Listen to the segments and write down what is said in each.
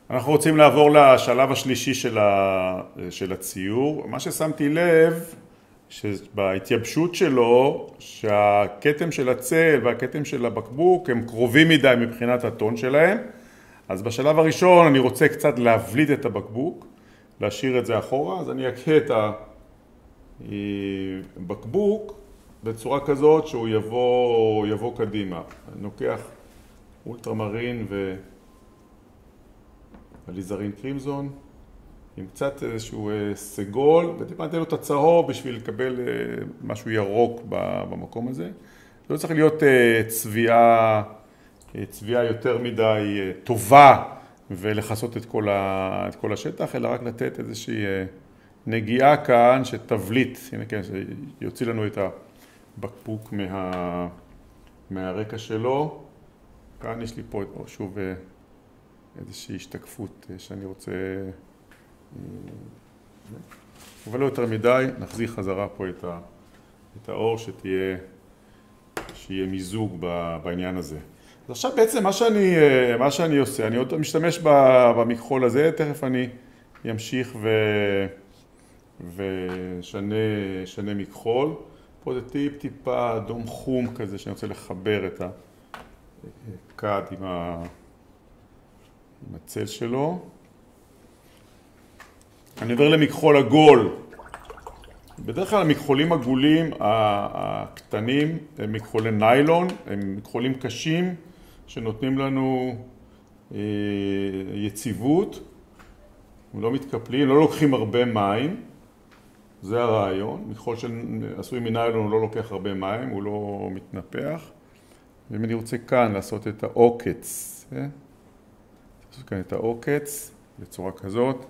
אנחנו רוצים לעבור לשלב השלישי של הציור. מה ששמתי לב, שבהתייבשות שלו, שהכתם של הצל והכתם של הבקבוק הם קרובים מדי מבחינת הטון שלהם. אז בשלב הראשון אני רוצה קצת להבליט את הבקבוק, להשאיר את זה אחורה, אז אני אקה את הבקבוק בצורה כזאת שהוא יבוא קדימה. אני לוקח אולטרמרין ואליזרין קרימזון עם קצת איזשהו סגול, וטיפנתי לו את הצהוב בשביל לקבל משהו ירוק במקום הזה. זה לא צריך להיות צביעה יותר מדי טובה ולחסות את כל השטח, אלא רק לתת איזושהי נגיעה כאן שתבליט, הנה כן, שיוציא לנו את הבקבוק מהרקע שלו. כאן יש לי פה שוב איזושהי השתקפות שאני רוצה, אבל לא יותר מדי, נחזיר חזרה פה את האור שיהיה מיזוג בעניין הזה. אז עכשיו בעצם מה שאני עושה, אני עוד משתמש במכחול הזה, תכף אני אמשיך ושנה מכחול. פה זה טיפה אדום חום כזה שאני רוצה לחבר את הכד עם הצל שלו. אני עובר למכחול עגול. בדרך כלל המכחולים עגולים הקטנים הם מכחולי ניילון, הם מכחולים קשים שנותנים לנו יציבות, הם לא מתקפלים, לא לוקחים הרבה מים, זה הרעיון. מכחול שעשוי מניילון הוא לא לוקח הרבה מים, הוא לא מתנפח. ואם אני רוצה כאן לעשות את העוקץ, לעשות כאן את העוקץ בצורה כזאת,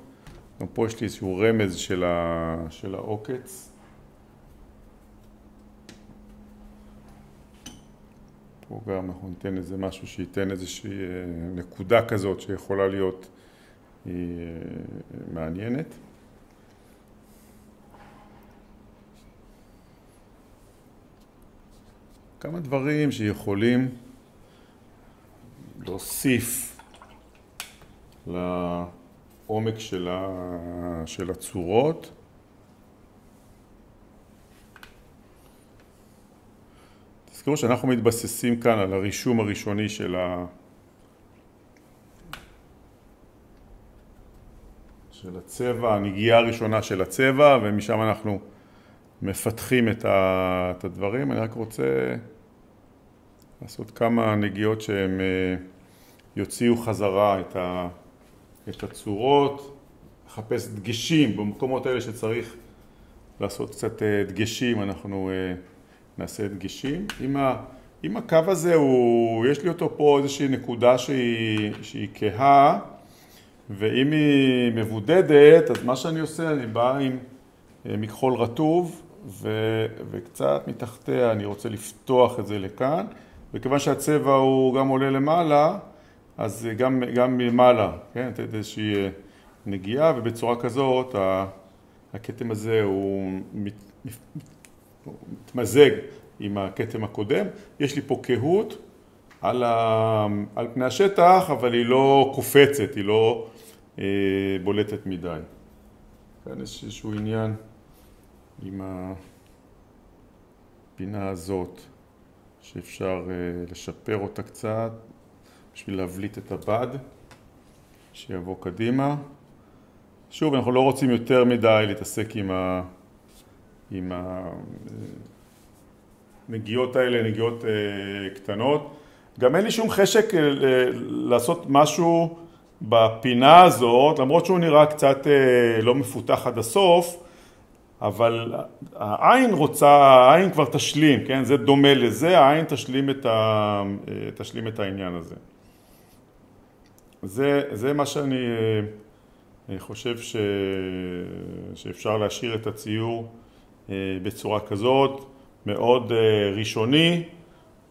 גם פה יש לי איזשהו רמז של העוקץ. פה גם אנחנו ניתן איזה משהו שייתן איזושהי נקודה כזאת שיכולה להיות מעניינת. כמה דברים שיכולים להוסיף לעומק של הצורות. תזכרו שאנחנו מתבססים כאן על הרישום הראשוני של הצבע, הנגיעה הראשונה של הצבע, ומשם אנחנו מפתחים את הדברים. אני רק רוצה לעשות כמה נגיעות שהם יוציאו חזרה את הצורות, לחפש דגשים במקומות האלה שצריך לעשות קצת דגשים, אנחנו נעשה דגשים. אם הקו הזה יש לי אותו פה איזושהי נקודה שהיא כהה, ואם היא מבודדת, אז מה שאני עושה, אני בא עם מכחול רטוב, וקצת מתחתיה אני רוצה לפתוח את זה לכאן, וכיוון שהצבע הוא גם עולה למעלה, אז גם למעלה, כן, לתת איזושהי נגיעה, ובצורה כזאת הכתם הזה הוא מתמזג עם הכתם הקודם. יש לי פה קהות על פני השטח, אבל היא לא קופצת, היא לא בולטת מדי. כאן יש איזשהו עניין עם הפינה הזאת, שאפשר לשפר אותה קצת, בשביל להבליט את הבד, שיבוא קדימה. שוב, אנחנו לא רוצים יותר מדי להתעסק עם הנגיעות האלה, נגיעות קטנות. גם אין לי שום חשק לעשות משהו בפינה הזאת, למרות שהוא נראה קצת לא מפותח עד הסוף, אבל העין כבר תשלים, כן? זה דומה לזה, העין תשלים את העניין הזה. זה מה שאני חושב שאפשר להשאיר את הציור בצורה כזאת, מאוד ראשוני.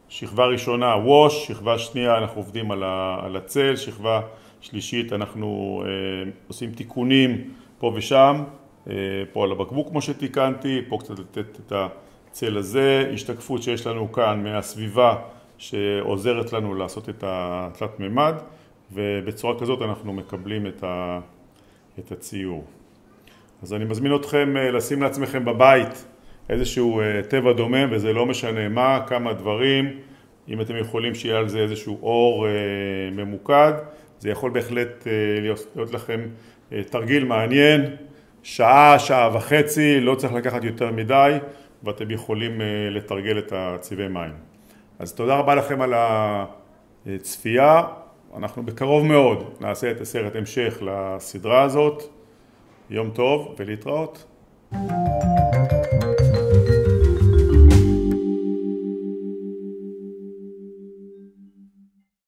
שכבה ראשונה ווש, שכבה שנייה אנחנו עובדים על הצל, שכבה שלישית אנחנו עושים תיקונים פה ושם, פה על הבקבוק כמו שתיקנתי, פה קצת לתת את הצל הזה, השתקפות שיש לנו כאן מהסביבה שעוזרת לנו לעשות את התלת ממד, ובצורה כזאת אנחנו מקבלים את הציור. אז אני מזמין אתכם לשים לעצמכם בבית איזשהו טבע דומם, וזה לא משנה מה, כמה דברים. אם אתם יכולים שיהיה על זה איזשהו אור ממוקד, זה יכול בהחלט להיות לכם תרגיל מעניין, שעה, שעה וחצי, לא צריך לקחת יותר מדי, ואתם יכולים לתרגל את הצבעי מים. אז תודה רבה לכם על הצפייה. אנחנו בקרוב מאוד נעשה את הסרט המשך לסדרה הזאת. יום טוב ולהתראות.